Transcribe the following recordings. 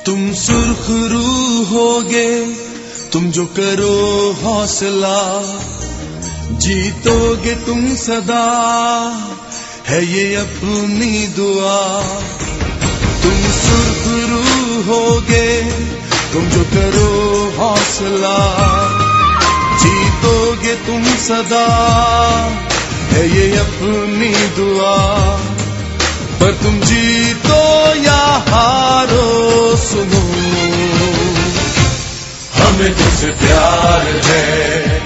तुम सुर्खरू होगे, तुम जो करो हौसला, जीतोगे तुम सदा, है ये अपनी दुआ। तुम सुर्खरू होगे, तुम जो करो हौसला, जीतोगे तुम सदा, है ये अपनी दुआ। पर तुम जीतो या हारो सुनो, हमें तुमसे प्यार है,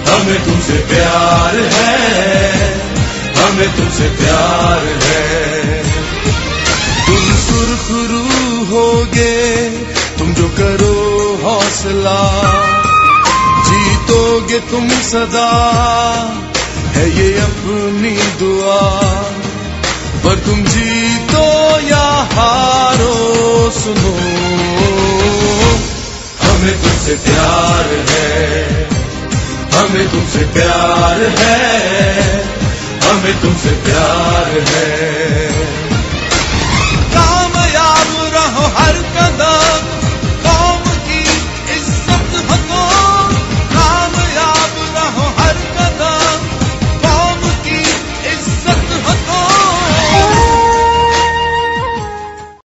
हमें तुमसे प्यार है, हमें तुमसे प्यार है। तुम सुर्खरू होगे, तुम जो करो हौसला, जीतोगे तुम सदा, है ये अपनी दुआ। पर तुम जीतो या हारो सुनो, हमें तुमसे प्यार है, हमें तुमसे प्यार है, हमें तुमसे प्यार है।